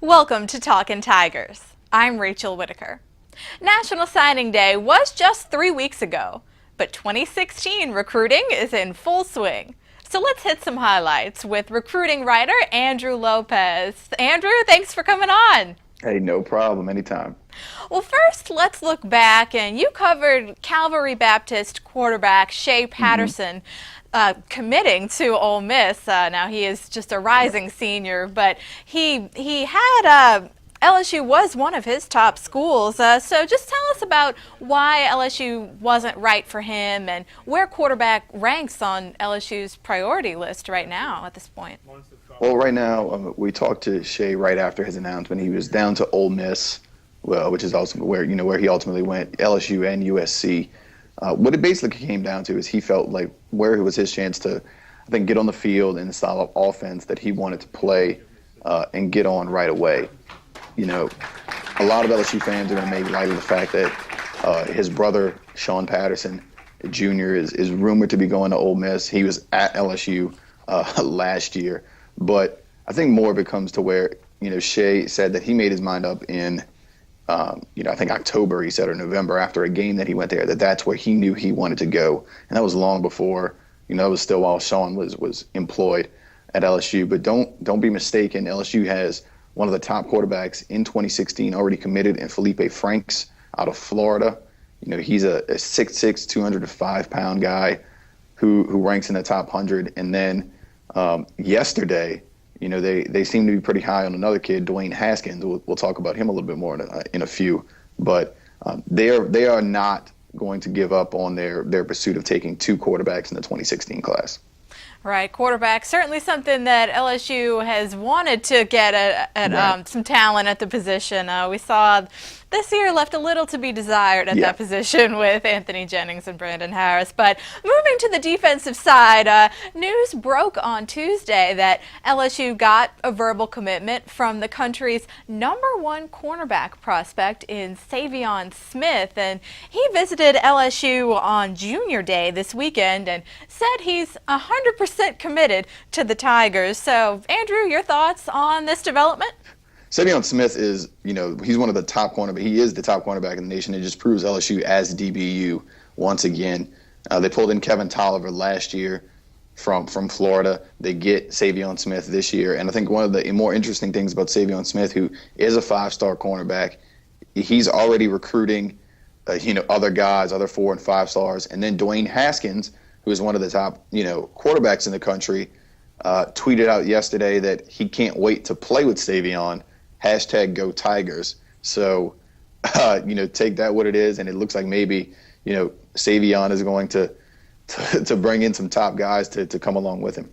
Welcome to Talkin Tigers. I'm Rachel Whittaker. National Signing Day was just 3 weeks ago, but 2016 recruiting is in full swing. So let's hit some highlights with recruiting writer Andrew Lopez. Andrew, thanks for coming on. Hey, no problem, anytime. Well, first, let's look back, and you covered Calvary Baptist quarterback Shea Patterson committing to Ole Miss. Now, he is just a rising senior, but he had LSU was one of his top schools. So just tell us about why LSU wasn't right for him and where quarterback ranks on LSU's priority list right now at this point. Well, right now, we talked to Shea right after his announcement. He was down to Ole Miss, well, which is also where he ultimately went, LSU and USC. What it basically came down to is he felt like where it was his chance to, I think, get on the field in the style of offense that he wanted to play and get on right away. You know, a lot of LSU fans are going to make light of the fact that his brother, Sean Patterson, Jr., is rumored to be going to Ole Miss. He was at LSU last year. But I think more of it comes to where, Shea said that he made his mind up in, I think October, he said, or November, after a game that he went there, that's where he knew he wanted to go. And that was long before, it was still while Sean was employed at LSU. But don't be mistaken, LSU has one of the top quarterbacks in 2016 already committed in Felipe Franks out of Florida. He's a 6'6", 205-pound guy who ranks in the top 100. And then yesterday, they seem to be pretty high on another kid, Dwayne Haskins. We'll talk about him a little bit more in a few. But they are not going to give up on their pursuit of taking two quarterbacks in the 2016 class. Right, quarterback, certainly something that LSU has wanted to get at some talent at the position. We saw this year left a little to be desired at that position with Anthony Jennings and Brandon Harris. But moving to the defensive side, news broke on Tuesday that LSU got a verbal commitment from the country's #1 cornerback prospect in Saivion Smith. And he visited LSU on Junior Day this weekend and said he's 100% committed to the Tigers. So, Andrew, your thoughts on this development? Saivion Smith is, he's one of the top cornerbacks. He is the top cornerback in the nation. It just proves LSU as DBU once again. They pulled in Kevin Tolliver last year from Florida. They get Saivion Smith this year. And I think one of the more interesting things about Saivion Smith, who is a 5-star cornerback, he's already recruiting, other guys, other 4 and 5 stars. And then Dwayne Haskins, who is one of the top, quarterbacks in the country, tweeted out yesterday that he can't wait to play with Saivion. #Go Tigers. So, take that what it is, and it looks like maybe, Saivion is going to bring in some top guys to come along with him.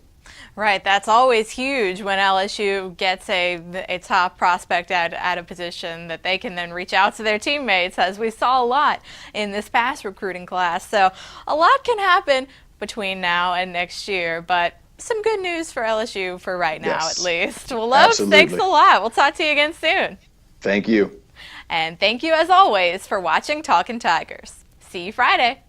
Right, that's always huge when LSU gets a top prospect at a position that they can then reach out to their teammates, as we saw a lot in this past recruiting class. So a lot can happen between now and next year, but some good news for LSU for right now, at least. Well, Lopes, thanks a lot. We'll talk to you again soon. Thank you. And thank you, as always, for watching Talkin' Tigers. See you Friday.